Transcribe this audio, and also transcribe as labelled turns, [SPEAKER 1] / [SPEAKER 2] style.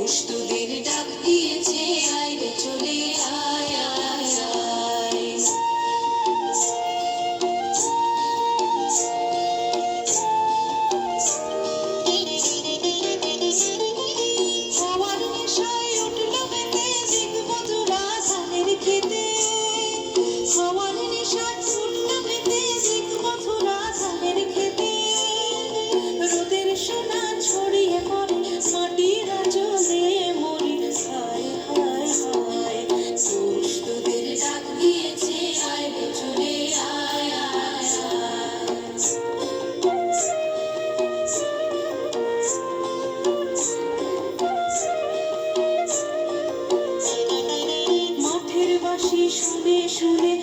[SPEAKER 1] তোদের ডাক দিয়েছে, আয় রে চলে আয় আয় আয়। খাওয়ার নেশায় উঠল মেতে, দেখবো তোরা ধানের খেতে। খাওয়ার নেশায় উঠল মেতে, দেখবো তোরা ধানের খেতে। রোদের সোনা ছড়িয়ে পড়ে মাটির আঁচলে মরি, হায় হায় হায়। তোদের ডাক দিয়েছে, আয় রে চলে আয় আয় আয়। মাঠের বাঁশি শুনে শুনে